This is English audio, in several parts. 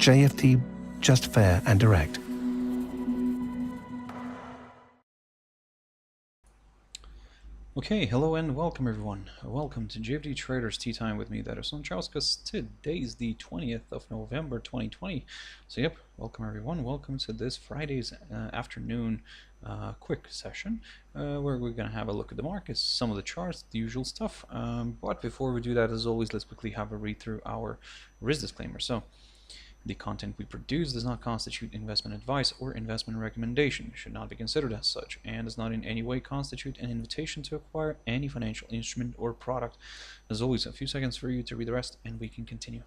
JFD, just fair and direct. Okay, hello and welcome everyone. Welcome to JFD Traders Tea Time with me, Darius Anucauskas. Today is the 20th of November 2020. So yep, welcome everyone. Welcome to this Friday's afternoon quick session where we're going to have a look at the markets, some of the charts, the usual stuff. But before we do that, as always, let's quickly have a read through our risk disclaimer. So, the content we produce does not constitute investment advice or investment recommendation, should not be considered as such, and does not in any way constitute an invitation to acquire any financial instrument or product. As always, a few seconds for you to read the rest and we can continue.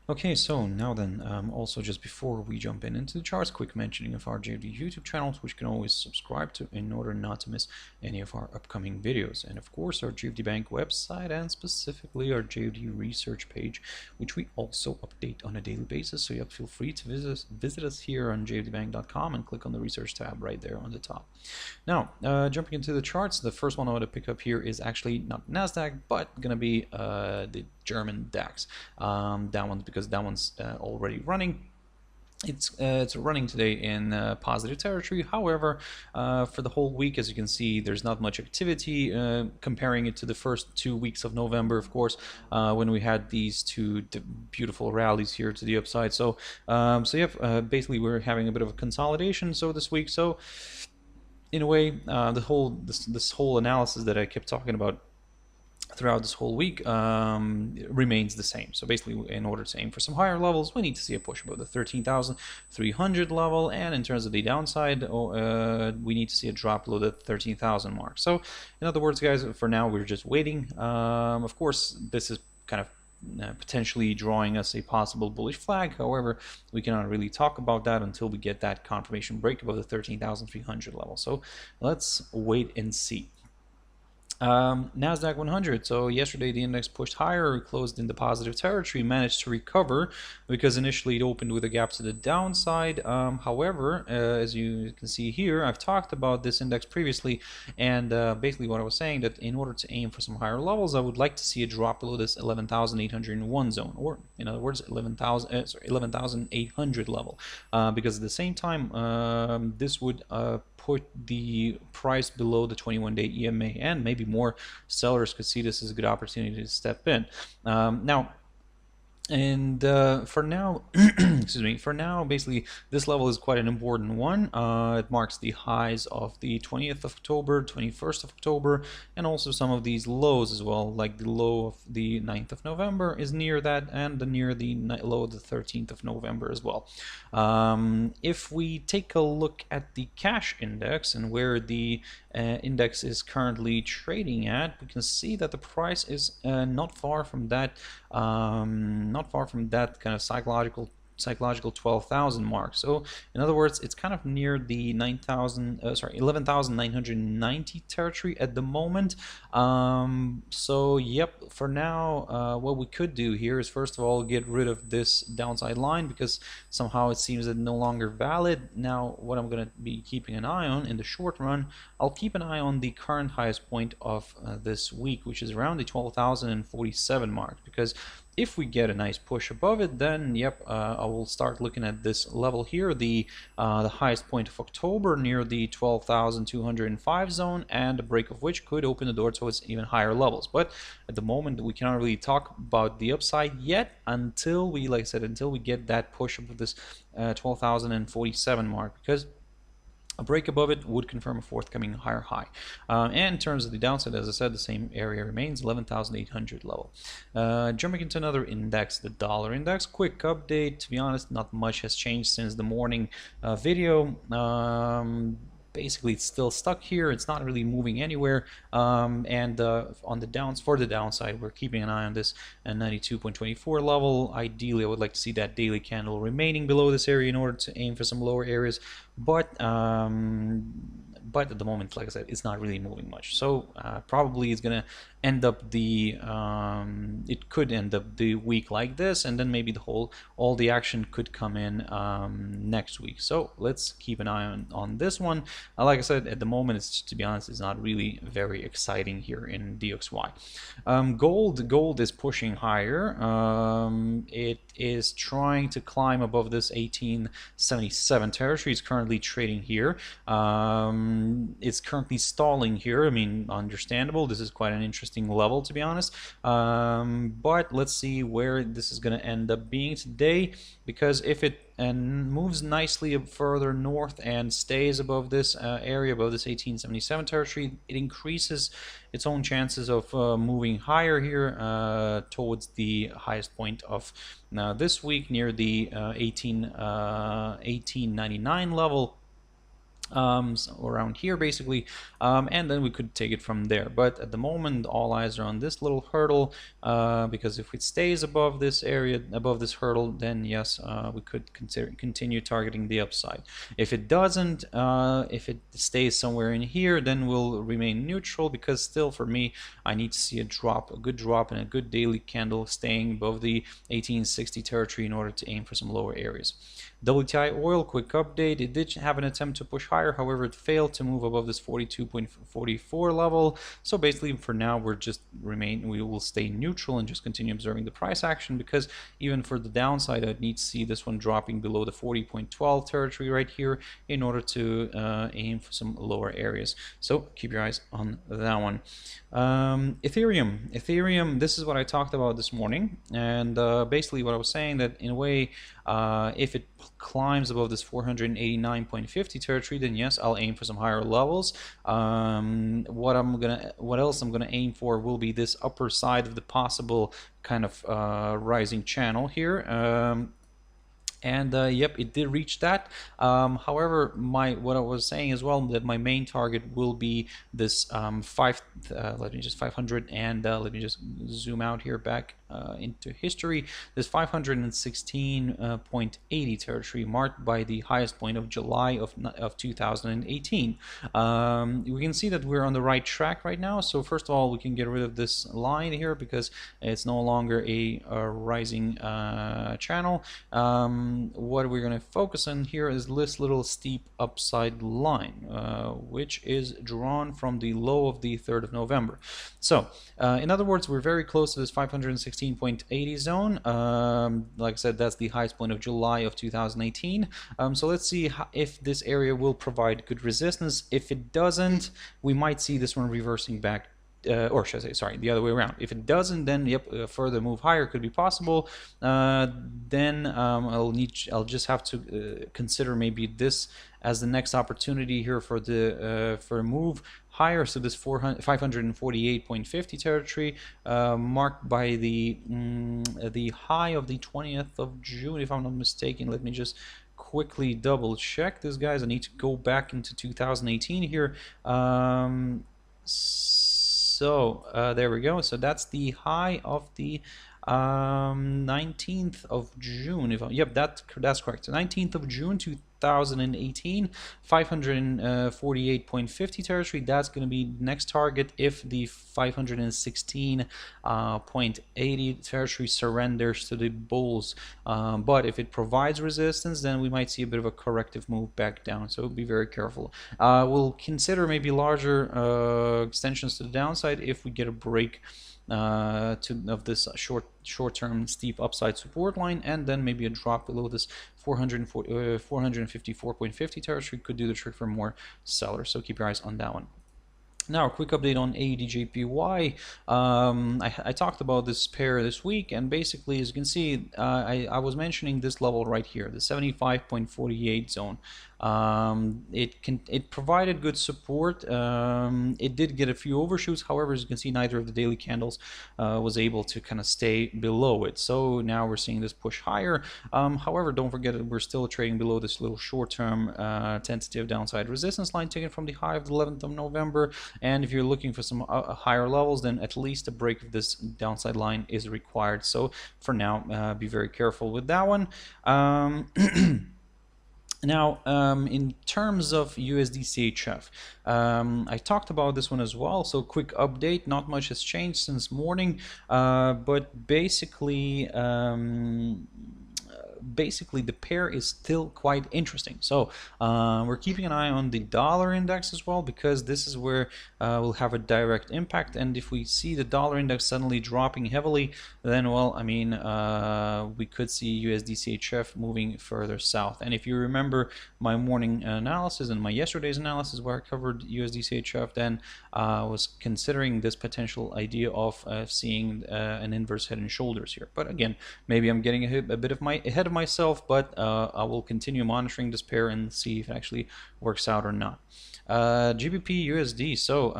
Okay, so now then, also just before we jump into the charts, quick mentioning of our JFD YouTube channels, which you can always subscribe to in order not to miss any of our upcoming videos. And of course, our JFD Bank website and specifically our JFD research page, which we also update on a daily basis. So you feel free to visit us here on jfdbank.com and click on the research tab right there on the top. Now, jumping into the charts, the first one I want to pick up here is actually not NASDAQ, but going to be the German DAX. That one's because that one's already running. It's running today in positive territory. However, for the whole week, as you can see, there's not much activity. Comparing it to the first 2 weeks of November, of course, when we had these two beautiful rallies here to the upside. So, basically we're having a bit of a consolidation. So this week, so in a way, this whole analysis that I kept talking about throughout this whole week remains the same. So basically, in order to aim for some higher levels, we need to see a push above the 13,300 level, and in terms of the downside, we need to see a drop below the 13,000 mark. So in other words, guys, for now we're just waiting. Of course, this is kind of potentially drawing us a possible bullish flag. However, we cannot really talk about that until we get that confirmation break above the 13,300 level. So let's wait and see. NASDAQ 100. So yesterday the index pushed higher, closed in the positive territory, managed to recover because initially it opened with a gap to the downside. However, as you can see here, I've talked about this index previously, and basically what I was saying, that in order to aim for some higher levels, I would like to see a drop below this 11,801 zone, or in other words 11,800 level, because at the same time this would put the price below the 21-day EMA, and maybe more sellers could see this as a good opportunity to step in. For now, excuse me, for now, basically, this level is quite an important one. It marks the highs of the 20th of October, 21st of October, and also some of these lows as well, like the low of the 9th of November is near that, and near the low of the 13th of November as well. If we take a look at the cash index and where the index is currently trading at, we can see that the price is not far from that kind of psychological 12,000 mark. So in other words, it's kind of near the 11,990 territory at the moment. So yep, for now, what we could do here is first of all get rid of this downside line, because somehow it seems that no longer valid. Now what I'm going to be keeping an eye on in the short run, I'll keep an eye on the current highest point of this week, which is around the 12,047 mark, because if we get a nice push above it, then yep, I will start looking at this level here, the highest point of October near the 12,205 zone, and a break of which could open the door towards even higher levels. But at the moment, we cannot really talk about the upside yet until we, like I said, until we get that push above this 12,047 mark, because a break above it would confirm a forthcoming higher high. And in terms of the downside, as I said, the same area remains, 11,800 level. Jumping into another index, the dollar index. Quick update. To be honest, not much has changed since the morning video. Basically it's still stuck here, it's not really moving anywhere, and on the downside we're keeping an eye on this 92.24 level. Ideally I would like to see that daily candle remaining below this area in order to aim for some lower areas, but but at the moment, like I said, it's not really moving much. So probably it's gonna end up the it could end up the week like this, and then maybe all the action could come in next week. So let's keep an eye on this one. Like I said, at the moment, it's, to be honest, it's not really very exciting here in DXY. Gold is pushing higher. It is trying to climb above this 1877 territory. It's currently trading here. It's currently stalling here. I mean, understandable. This is quite an interesting level, to be honest. But let's see where this is going to end up being today, because if it moves nicely further north and stays above this area, above this 1877 territory, it increases its own chances of moving higher here towards the highest point of this week, near the 1899 level. So around here basically, and then we could take it from there. But at the moment, all eyes are on this little hurdle, because if it stays above this area, above this hurdle, then yes, we could continue targeting the upside. If it doesn't, if it stays somewhere in here, then we'll remain neutral, because still for me, I need to see a good drop and a good daily candle staying above the 1860 territory in order to aim for some lower areas. WTI oil, quick update. It did have an attempt to push higher, however it failed to move above this 42.44 level. So basically for now we will stay neutral and just continue observing the price action, because even for the downside I'd need to see this one dropping below the 40.12 territory right here in order to aim for some lower areas. So keep your eyes on that one. Ethereum, this is what I talked about this morning, and basically what I was saying, that in a way, if it climbs above this 489.50 territory, then yes, I'll aim for some higher levels. What else I'm gonna aim for will be this upper side of the possible kind of rising channel here. And yep, it did reach that. However, what I was saying as well, that my main target will be this 500, and let me just zoom out here back into history. This 516.80 territory, marked by the highest point of July of 2018. We can see that we're on the right track right now. So first of all, we can get rid of this line here, because it's no longer a rising channel. What we're going to focus on here is this little steep upside line, which is drawn from the low of the 3rd of November. So in other words, we're very close to this 516.80 zone. Like I said, that's the highest point of July of 2018. So let's see if this area will provide good resistance. If it doesn't, we might see this one reversing back, or should I say, sorry, the other way around. If it doesn't, then yep, a further move higher could be possible. Then I'll just have to consider maybe this as the next opportunity here for a move higher. So this 548.50 territory, marked by the high of the 20th of June, if I'm not mistaken. Let me just quickly double check this, guys. I need to go back into 2018 here. So there we go. So that's the high of the 19th of June. Yep, that's correct. So 19th of June 2018, 548.50 territory. That's going to be next target if the 516.80 territory surrenders to the bulls. But if it provides resistance, then we might see a bit of a corrective move back down. So be very careful. We'll consider maybe larger extensions to the downside if we get a break of this short-term steep upside support line, and then maybe a drop below this 454.50 territory could do the trick for more sellers. So keep your eyes on that one. Now, a quick update on AUDJPY. I talked about this pair this week, and basically, as you can see, I was mentioning this level right here, the 75.48 zone. It provided good support. It did get a few overshoots. However, as you can see, neither of the daily candles was able to kind of stay below it. So now we're seeing this push higher. However, don't forget that we're still trading below this little short-term tentative downside resistance line taken from the high of the 11th of November. And if you're looking for some higher levels, then at least a break of this downside line is required. So for now, be very careful with that one. Now, in terms of USD CHF, I talked about this one as well. So quick update, not much has changed since morning, but basically, the pair is still quite interesting. So we're keeping an eye on the dollar index as well, because this is where we'll have a direct impact. And if we see the dollar index suddenly dropping heavily, then, well, I mean, we could see USD CHF moving further south. And if you remember my morning analysis and my yesterday's analysis where I covered USD CHF, then I was considering this potential idea of seeing an inverse head and shoulders here. But again, maybe I'm getting a bit ahead of myself, but I will continue monitoring this pair and see if it actually works out or not. GBPUSD, so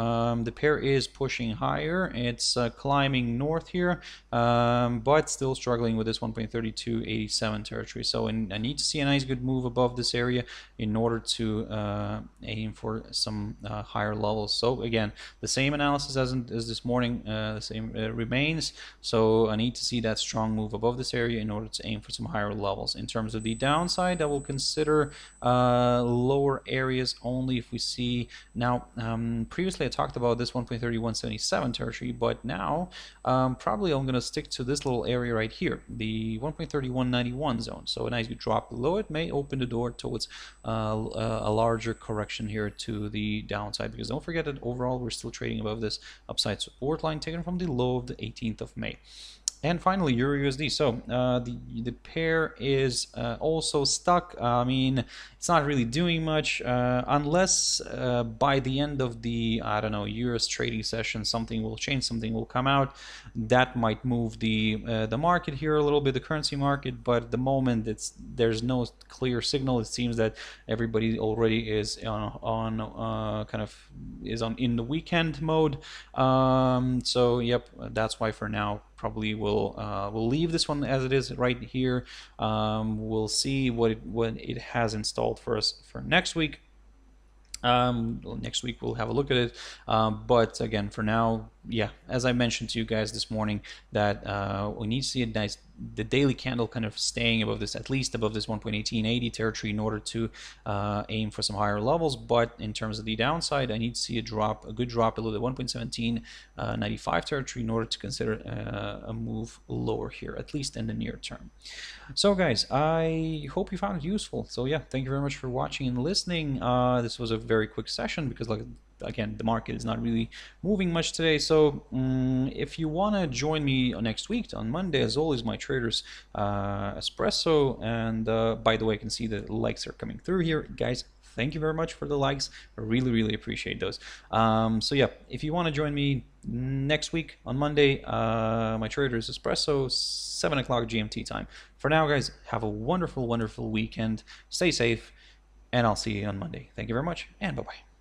the pair is pushing higher. It's climbing north here, but still struggling with this 1.3287 territory. So I need to see a nice good move above this area in order to aim for some higher levels. So again, the same analysis as this morning, the same remains. So I need to see that strong move above this area in order to aim for some higher levels. In terms of the downside, I will consider lower areas only if we see. Now, previously I talked about this 1.3177 territory, but now probably I'm going to stick to this little area right here, the 1.3191 zone. So a nice good drop below it may open the door towards a larger correction here to the downside, because don't forget that overall we're still trading above this upside support line taken from the low of the 18th of May. And finally, EURUSD. So the pair is also stuck. I mean, it's not really doing much unless by the end of the, I don't know, euros trading session, something will change, something will come out that might move the market here a little bit, the currency market. But at the moment, there's no clear signal. It seems that everybody already is in the weekend mode. So yep, that's why for now probably we'll leave this one as it is right here. We'll see what it has installed for us for next week. Next week we'll have a look at it, but again, for now, yeah, as I mentioned to you guys this morning, that we need to see the daily candle kind of staying above this, at least above this 1.1880 territory in order to aim for some higher levels. But in terms of the downside, I need to see a good drop below the 1.1795 territory in order to consider a move lower here, at least in the near term. So guys, I hope you found it useful. So yeah, thank you very much for watching and listening. This was a very quick session because, like, again, the market is not really moving much today. So if you want to join me next week on Monday, as always, my traders espresso, and by the way, I can see the likes are coming through here, guys. Thank you very much for the likes. I really appreciate those. So yeah, if you want to join me next week on Monday, my traders espresso, 7 o'clock GMT time. For now, guys, have a wonderful weekend. Stay safe, and I'll see you on Monday. Thank you very much, and bye-bye.